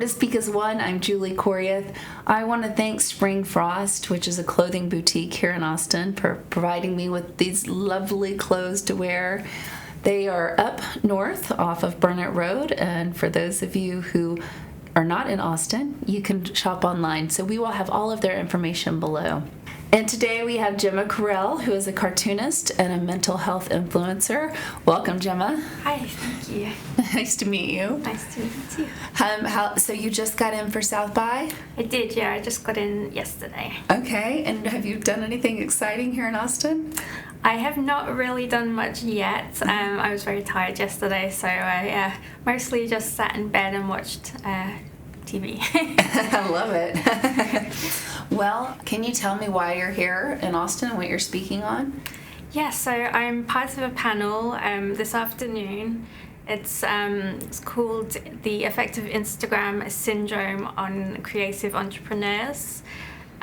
to speak as one. I'm Julie Correll. I want to thank Spring Frost, which is a clothing boutique here in Austin, for providing me with these lovely clothes to wear. They are up north off of Burnett Road, and for those of you who are not in Austin, you can shop online. So we will have all of their information below. And today we have Gemma Correll, who is a cartoonist and a mental health influencer. Welcome, Gemma. Hi, thank you. Nice to meet you. Nice to meet you. So you just got in for South by? I did, yeah. I just got in yesterday. Okay, and have you done anything exciting here in Austin? I have not really done much yet. I was very tired yesterday, so I mostly just sat in bed and watched TV. I love it. Well, can you tell me why you're here in Austin and what you're speaking on? Yeah, so I'm part of a panel this afternoon. It's called The Effect of Instagram Syndrome on Creative Entrepreneurs.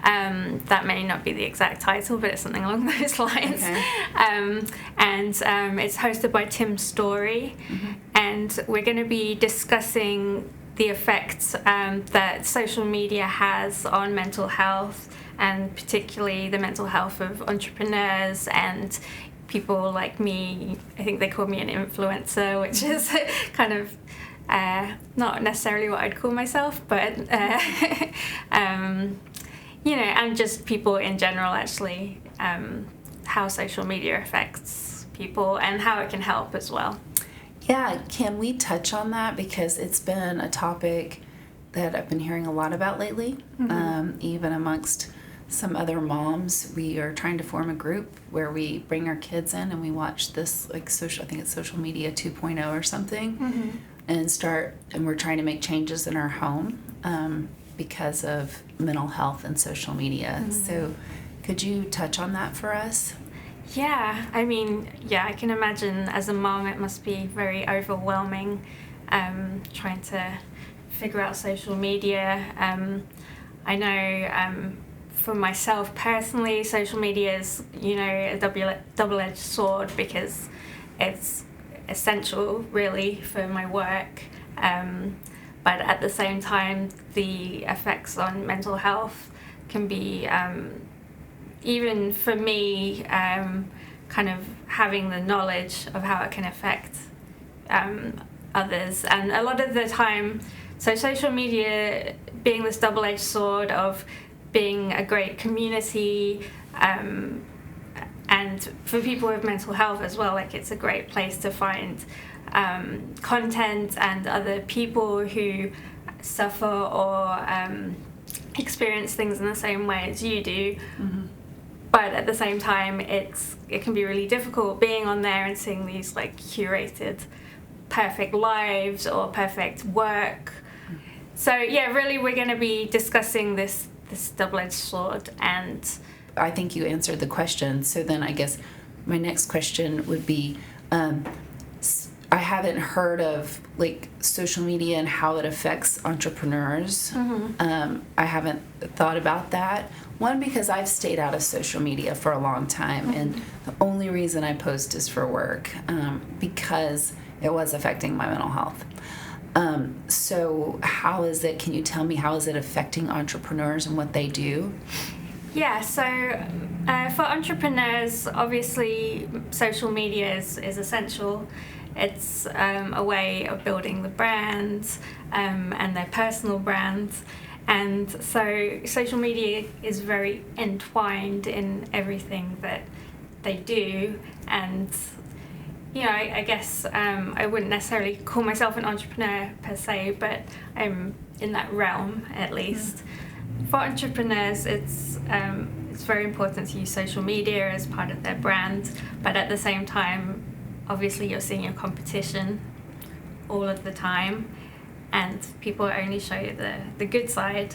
That may not be the exact title, but it's something along those lines. Okay. And it's hosted by Tim Story, and we're going to be discussing the effects that social media has on mental health, and particularly the mental health of entrepreneurs and people like me. I think they call me an influencer, which is kind of not necessarily what I'd call myself, but you know, and just people in general, actually, how social media affects people and how it can help as well. Yeah, can we touch on that? Because it's been a topic that I've been hearing a lot about lately, even amongst some other moms. We are trying to form a group where we bring our kids in and we watch this, like, social, I think it's social media 2.0 or something, and we're trying to make changes in our home because of mental health and social media. So could you touch on that for us? Yeah, I mean, I can imagine as a mom it must be very overwhelming trying to figure out social media. I know for myself personally, social media is, you know, a double-edged sword because it's essential really for my work. But at the same time, the effects on mental health can be, even for me, kind of having the knowledge of how it can affect others. And a lot of the time, so social media being this double-edged sword of being a great community, and for people with mental health as well, like, it's a great place to find content and other people who suffer or experience things in the same way as you do. But at the same time, it can be really difficult being on there and seeing these, like, curated perfect lives or perfect work. So yeah, really we're going to be discussing this double-edged sword. And I think you answered the question. So then I guess my next question would be, I haven't heard of, like, social media and how it affects entrepreneurs. I haven't thought about that. One, because I've stayed out of social media for a long time, and the only reason I post is for work, because it was affecting my mental health. So how is it, can you tell me, how is it affecting entrepreneurs and what they do? Yeah, so for entrepreneurs, obviously social media is essential. It's a way of building the brands and their personal brands. And so social media is very entwined in everything that they do. And, you know, I guess I wouldn't necessarily call myself an entrepreneur per se, but I'm in that realm at least. For entrepreneurs, it's very important to use social media as part of their brand, but at the same time, obviously you're seeing your competition all of the time, and people only show you the good side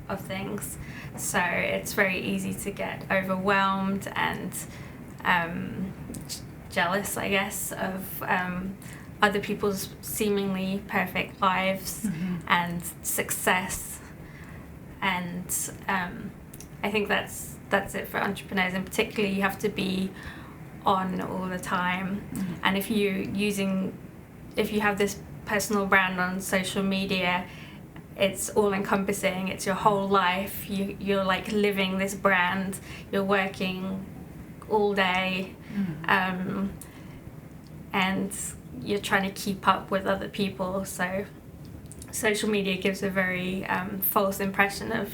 of things. So it's very easy to get overwhelmed and jealous, I guess, of other people's seemingly perfect lives and success. And I think that's it for entrepreneurs, and particularly you have to be on all the time. And if you have this personal brand on social media, it's all encompassing. It's your whole life. You're like living this brand. You're working all day, and you're trying to keep up with other people. So social media gives a very false impression of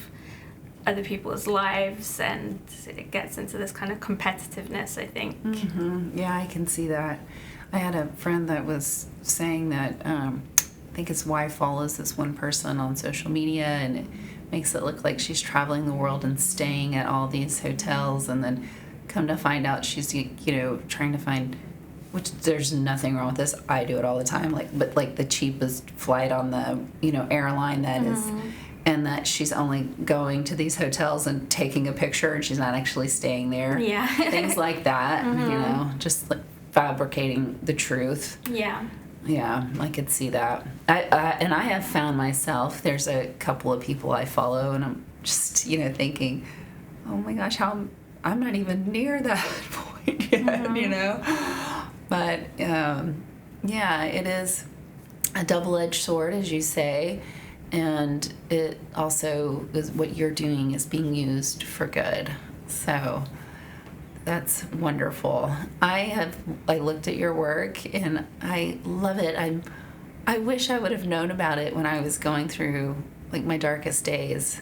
other people's lives, and it gets into this kind of competitiveness, I think. Yeah, I can see that. I had a friend that was saying that I think his wife follows this one person on social media, and it makes it look like she's traveling the world and staying at all these hotels, and then come to find out she's, trying to find, which there's nothing wrong with this. I do it all the time, but the cheapest flight on the, airline that is, and that she's only going to these hotels and taking a picture, and she's not actually staying there. Yeah. Things like that, just like fabricating the truth. Yeah. Yeah, I could see that. And I have found myself, there's a couple of people I follow, and I'm just, thinking, oh my gosh, I'm not even near that point yet, But, yeah, it is a double-edged sword, as you say, and it also is what you're doing is being used for good. So that's wonderful. I looked at your work and I love it. I wish I would have known about it when I was going through like my darkest days,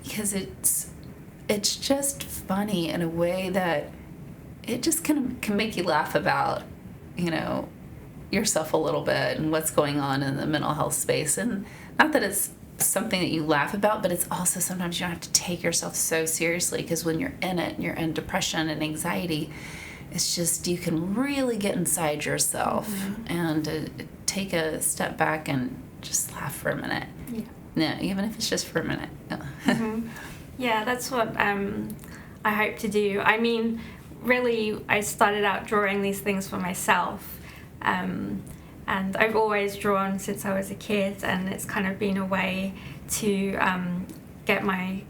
because it's just funny in a way that it just can make you laugh about, yourself a little bit and what's going on in the mental health space. And not that it's something that you laugh about, but it's also sometimes you don't have to take yourself so seriously, because when you're in it and you're in depression and anxiety, it's just you can really get inside yourself and take a step back and just laugh for a minute. Yeah, even if it's just for a minute. Yeah, that's what I hope to do. I mean, really, I started out drawing these things for myself. And I've always drawn since I was a kid, and it's kind of been a way to get my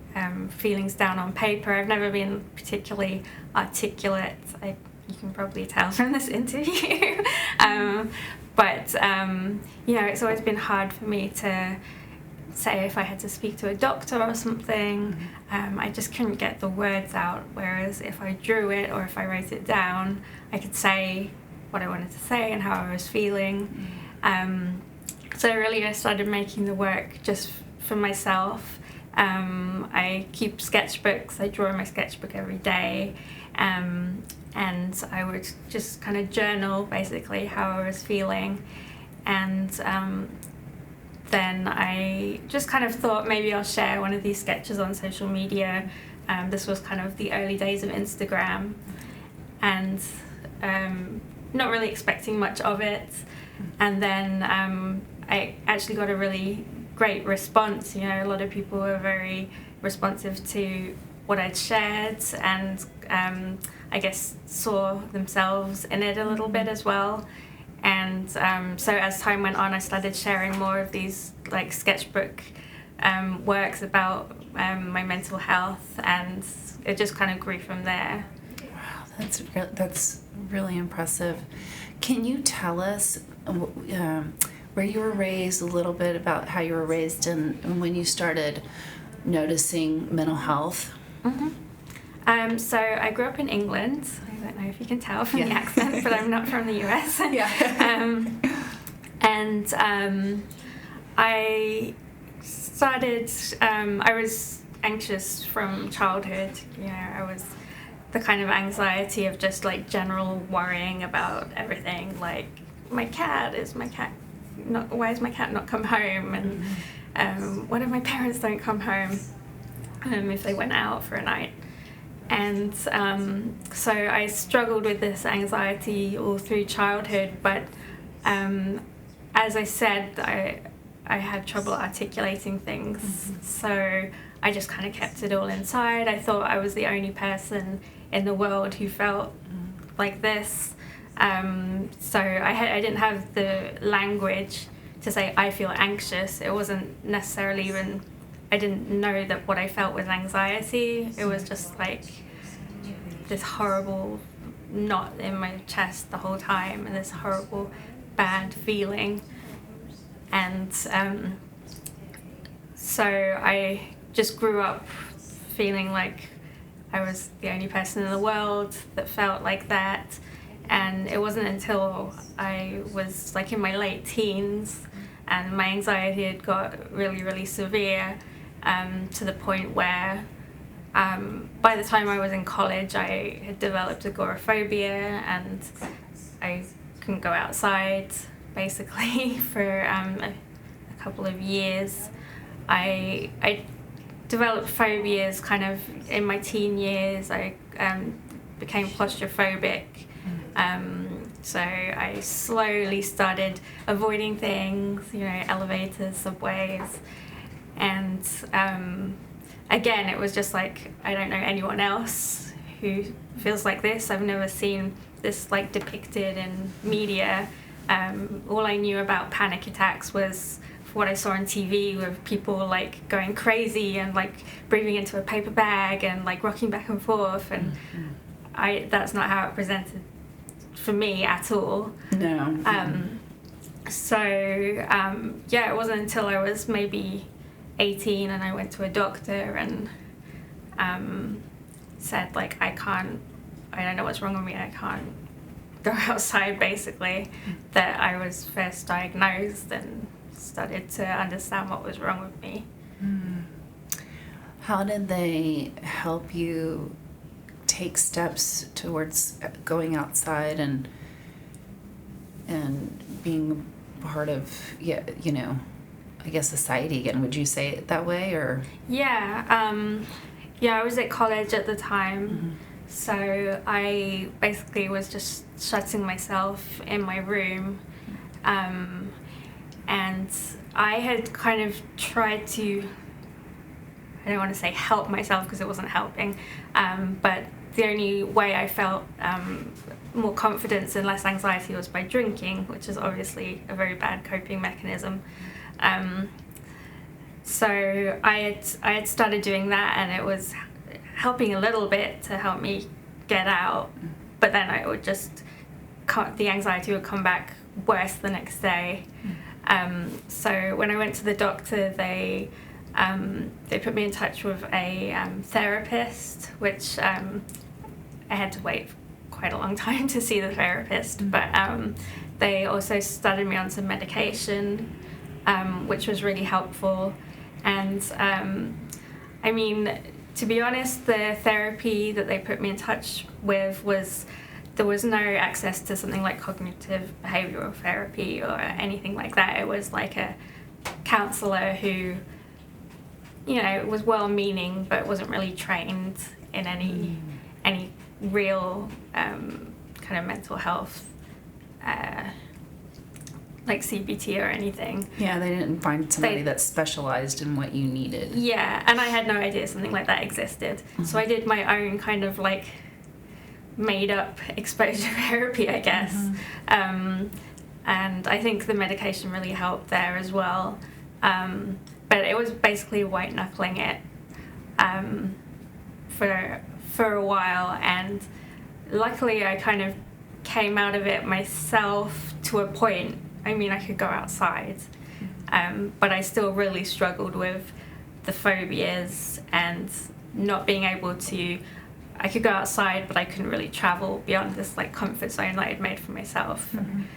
feelings down on paper. I've never been particularly articulate. You can probably tell from this interview. But it's always been hard for me to say if I had to speak to a doctor or something. I just couldn't get the words out, whereas if I drew it or if I wrote it down, I could say what I wanted to say and how I was feeling. So really I started making the work just for myself. I keep sketchbooks. I draw in my sketchbook every day, and I would just kind of journal basically how I was feeling. And then I just kind of thought maybe I'll share one of these sketches on social media. This was kind of the early days of Instagram, and not really expecting much of it. And then I actually got a really great response. A lot of people were very responsive to what I'd shared, and I guess saw themselves in it a little bit as well. And so as time went on, I started sharing more of these like sketchbook works about my mental health, and it just kind of grew from there. Wow, that's really impressive. Can you tell us where you were raised, a little bit about how you were raised and when you started noticing mental health? So I grew up in England. I don't know if you can tell from the accent, but I'm not from the US. I started, I was anxious from childhood. I was the kind of anxiety of just like general worrying about everything, like why is my cat not come home, and what if my parents don't come home if they went out for a night. And so I struggled with this anxiety all through childhood, but as I said, I had trouble articulating things, so I just kind of kept it all inside. I thought I was the only person in the world who felt like this. So I didn't have the language to say I feel anxious. It wasn't necessarily even, I didn't know that what I felt was anxiety. It was just like this horrible knot in my chest the whole time, and this horrible bad feeling. And So I just grew up feeling like I was the only person in the world that felt like that. And it wasn't until I was like in my late teens and my anxiety had got really, really severe, to the point where by the time I was in college, I had developed agoraphobia and I couldn't go outside basically for a couple of years. I developed phobias kind of in my teen years. I became claustrophobic. So I slowly started avoiding things, elevators, subways, and again, it was just like, I don't know anyone else who feels like this. I've never seen this like depicted in media. All I knew about panic attacks was what I saw on TV with people like going crazy and like breathing into a paper bag and like rocking back and forth, and that's not how it presented for me at all. No. It wasn't until I was maybe 18 and I went to a doctor and said like I don't know what's wrong with me, I can't go outside basically, that I was first diagnosed and started to understand what was wrong with me. How did they help you take steps towards going outside and being part of, I guess society again? Would you say it that way, or? Yeah, I was at college at the time, so I basically was just shutting myself in my room, and I had kind of tried to, I don't want to say help myself because it wasn't helping, but the only way I felt more confidence and less anxiety was by drinking, which is obviously a very bad coping mechanism. So I had started doing that, and it was helping a little bit to help me get out, but then I would just, the anxiety would come back worse the next day. So when I went to the doctor, they put me in touch with a therapist, which I had to wait quite a long time to see the therapist, but they also started me on some medication, which was really helpful. And I mean, to be honest, the therapy that they put me in touch with there was no access to something like cognitive behavioral therapy or anything like that. It was like a counselor who, was well-meaning but wasn't really trained in any real kind of mental health, like CBT or anything. Yeah, they didn't find somebody that specialized in what you needed. Yeah, and I had no idea something like that existed. So I did my own kind of like made-up exposure therapy, I guess. And I think the medication really helped there as well. But it was basically white-knuckling it for a while, and luckily I kind of came out of it myself to a point. I mean, I could go outside, but I still really struggled with the phobias and not being able to, I could go outside, but I couldn't really travel beyond this like comfort zone that I'd made for myself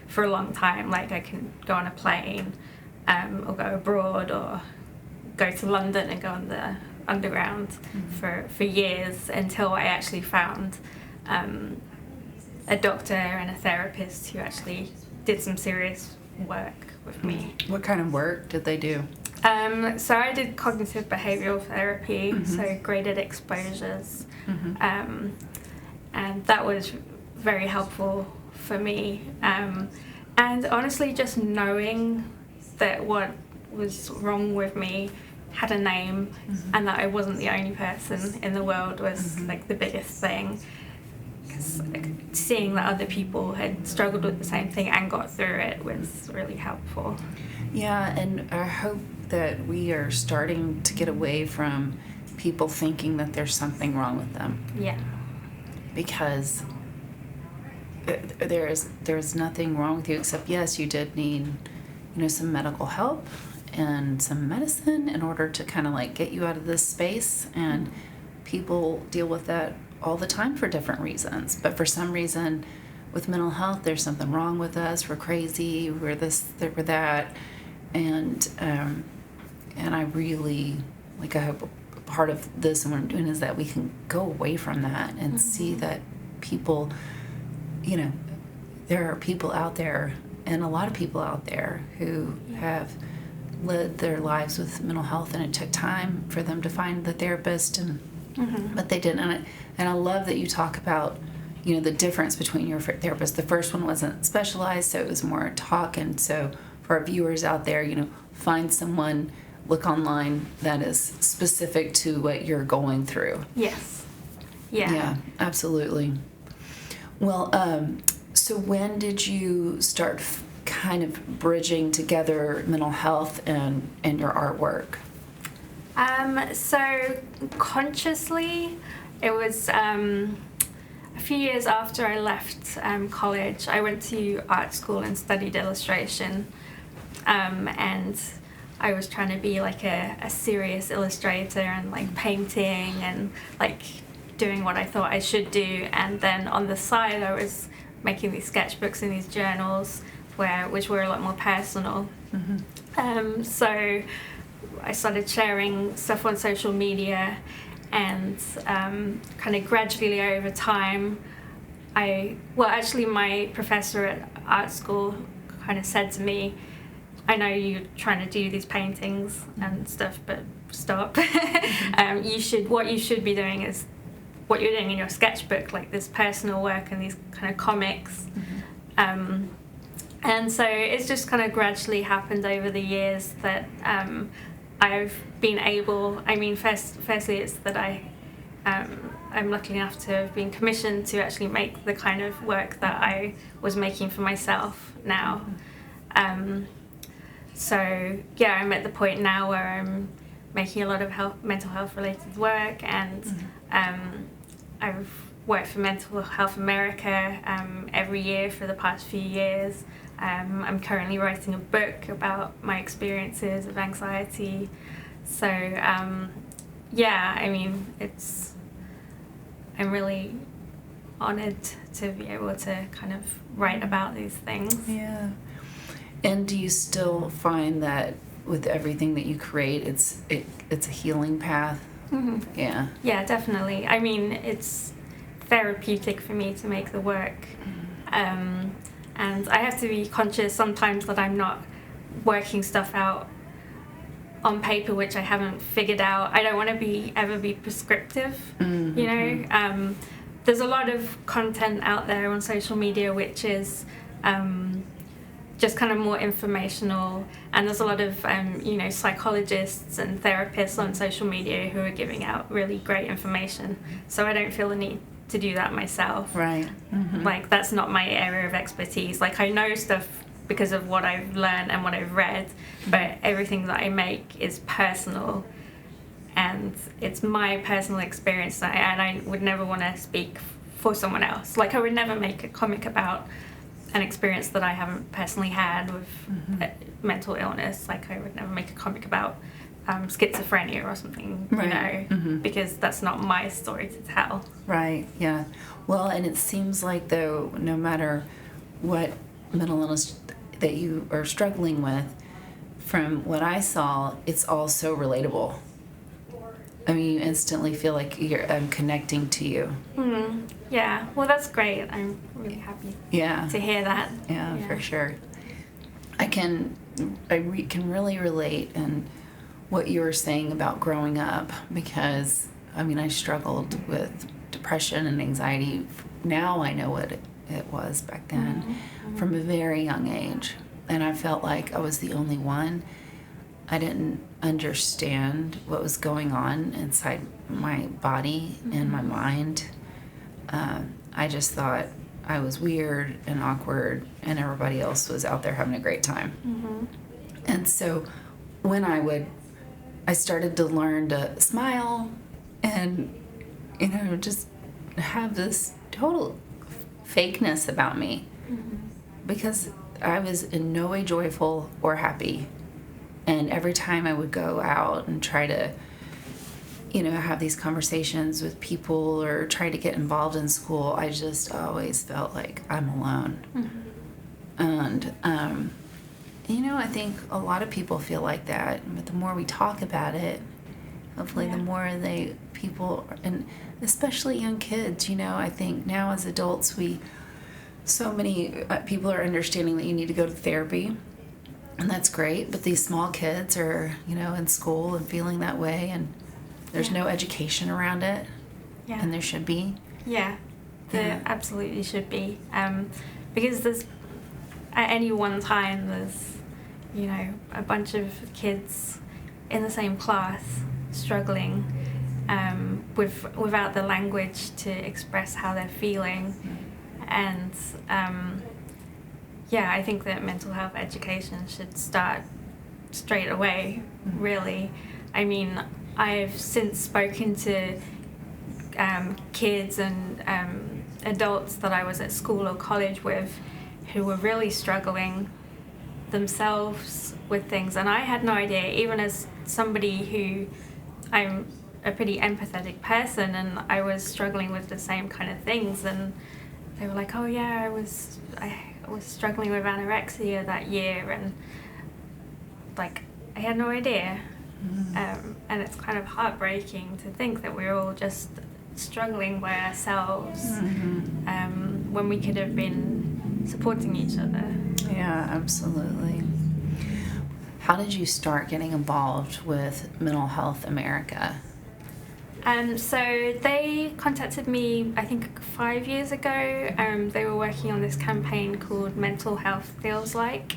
for a long time. Like I can go on a plane, or go abroad, or go to London and go on the underground for years, until I actually found a doctor and a therapist who actually did some serious work with me. What kind of work did they do? So I did cognitive behavioral therapy, so graded exposures, and that was very helpful for me. And honestly, just knowing that what was wrong with me had a name, and that I wasn't the only person in the world was like the biggest thing. Seeing that other people had struggled with the same thing and got through it was really helpful. Yeah, and I hope that we are starting to get away from people thinking that there's something wrong with them. Yeah. Because there's nothing wrong with you, except yes, you did need, some medical help, and some medicine in order to kind of like get you out of this space. And people deal with that all the time for different reasons. But for some reason, with mental health, there's something wrong with us. We're crazy. We're this, we're that. And I really, like, I hope part of this and what I'm doing is that we can go away from that and see that people, you know, there are people out there, and a lot of people out there who have led their lives with mental health, and it took time for them to find the therapist, and but they didn't. And I love that you talk about, you know, the difference between your therapist. The first one wasn't specialized, so it was more talk. And so for our viewers out there, you know, find someone, look online that is specific to what you're going through. Yes. Yeah. Yeah, absolutely. Well, so when did you start kind of bridging together mental health and your artwork? So consciously, it was a few years after I left college. I went to art school and studied illustration, and I was trying to be like a serious illustrator and like painting and like doing what I thought I should do. And then on the side, I was making these sketchbooks and these journals which were a lot more personal. So I started sharing stuff on social media, and kind of gradually over time, actually my professor at art school kind of said to me, I know you're trying to do these paintings and stuff, but stop. What you should be doing is what you're doing in your sketchbook, like this personal work and these kind of comics. And so it's just kind of gradually happened over the years that I've been able, I mean, firstly it's that I'm lucky enough to have been commissioned to actually make the kind of work that I was making for myself now. So yeah, I'm at the point now where I'm making a lot of mental health related work, and I've worked for Mental Health America every year for the past few years. I'm currently writing a book about my experiences of anxiety. So yeah, I mean, I'm really honoured to be able to kind of write about these things. Yeah. And do you still find that with everything that you create, it's a healing path? Yeah. Yeah, definitely. I mean, it's therapeutic for me to make the work. And I have to be conscious sometimes that I'm not working stuff out on paper which I haven't figured out. I don't want to ever be prescriptive, you know. There's a lot of content out there on social media which is just kind of more informational, and there's a lot of you know, psychologists and therapists on social media who are giving out really great information. So I don't feel the need to do that myself. Right. Like, that's not my area of expertise. Like, I know stuff because of what I've learned and what I've read, but everything that I make is personal, and it's my personal experience, and I would never want to speak for someone else. Like, I would never make a comic about an experience that I haven't personally had with mental illness. Like, I would never make a comic about schizophrenia or something, you know, because that's not my story to tell. Right, yeah. Well, and it seems like, though, no matter what mental illness that you are struggling with, from what I saw, it's all so relatable. I mean, you instantly feel like I'm connecting to you. Yeah, well, that's great. I'm really happy to hear that. Yeah, for sure. I can really relate in what you were saying about growing up, because, I mean, I struggled with depression and anxiety. Now I know what it was back then, from a very young age. And I felt like I was the only one. I didn't understand what was going on inside my body and my mind. I just thought I was weird and awkward, and everybody else was out there having a great time. And so when I started to learn to smile and, you know, just have this total fakeness about me, because I was in no way joyful or happy. And every time I would go out and try to, have these conversations with people or try to get involved in school, I just always felt like I'm alone. And, I think a lot of people feel like that, but the more we talk about it, hopefully the more people, and especially young kids, I think now as adults, so many people are understanding that you need to go to therapy, and that's great, but these small kids are, in school and feeling that way, and there's no education around it, and there should be. Yeah, there absolutely should be, because there's, at any one time, there's, a bunch of kids in the same class struggling without the language to express how they're feeling. And I think that mental health education should start straight away, really. I mean, I've since spoken to kids and adults that I was at school or college with who were really struggling themselves with things, and I had no idea, even as somebody who, I'm a pretty empathetic person, and I was struggling with the same kind of things, and they were like, oh yeah, I was struggling with anorexia that year, and like I had no idea. And it's kind of heartbreaking to think that we're all just struggling by ourselves, when we could have been supporting each other. Yeah, absolutely. How did you start getting involved with Mental Health America? So they contacted me, I think 5 years ago. They were working on this campaign called Mental Health Feels Like,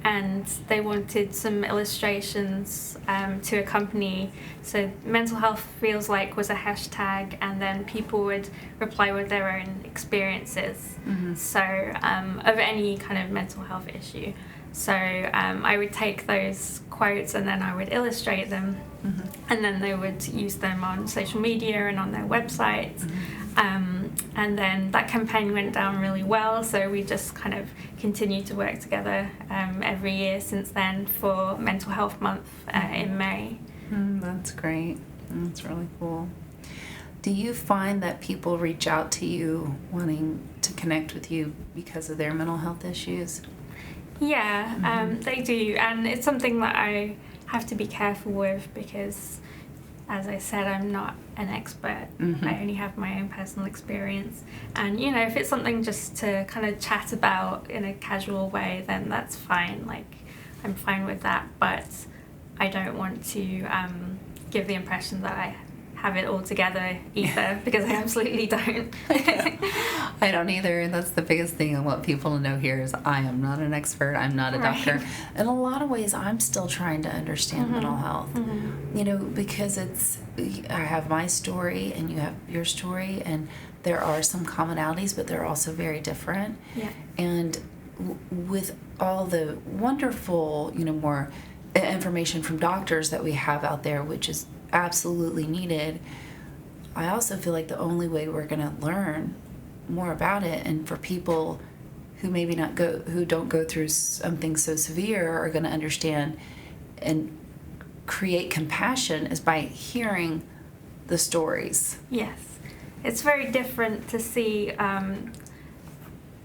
and they wanted some illustrations to accompany. So Mental Health Feels Like was a hashtag, and then people would reply with their own experiences. So of any kind of mental health issue. So I would take those quotes and then I would illustrate them, and then they would use them on social media and on their websites. And then that campaign went down really well, so we just kind of continued to work together every year since then for Mental Health Month in May. That's great. That's really cool. Do you find that people reach out to you wanting to connect with you because of their mental health issues? Yeah, they do, and it's something that I have to be careful with because, as I said, I'm not an expert. I only have my own personal experience, and if it's something just to kind of chat about in a casual way, then that's fine. Like, I'm fine with that, but I don't want to give the impression that I have it all together either, because I absolutely don't. I don't either. That's the biggest thing I want people to know here is I am not an expert. I'm not a doctor. In a lot of ways, I'm still trying to understand mental health. Because I have my story and you have your story, and there are some commonalities, but they're also very different. Yeah. And with all the wonderful, more information from doctors that we have out there, which is absolutely needed, I also feel like the only way we're going to learn more about it, and for people who maybe who don't go through something so severe are going to understand and create compassion, is by hearing the stories. Yes, it's very different to see a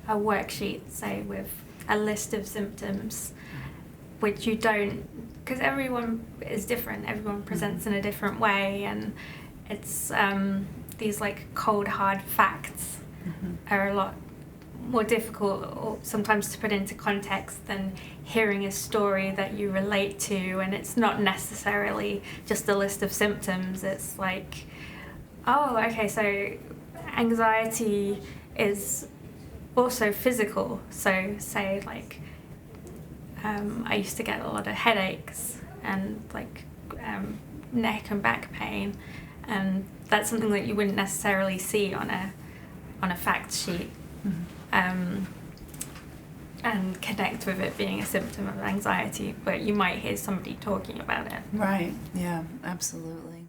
worksheet, say, with a list of symptoms, which you don't, because everyone is different, everyone presents in a different way, and it's these like cold hard facts are a lot more difficult sometimes to put into context than hearing a story that you relate to, and it's not necessarily just a list of symptoms. It's like, oh, okay, so anxiety is also physical. So say like I used to get a lot of headaches and like neck and back pain, and that's something that you wouldn't necessarily see on a fact sheet, and connect with it being a symptom of anxiety, but you might hear somebody talking about it. Right, yeah, absolutely.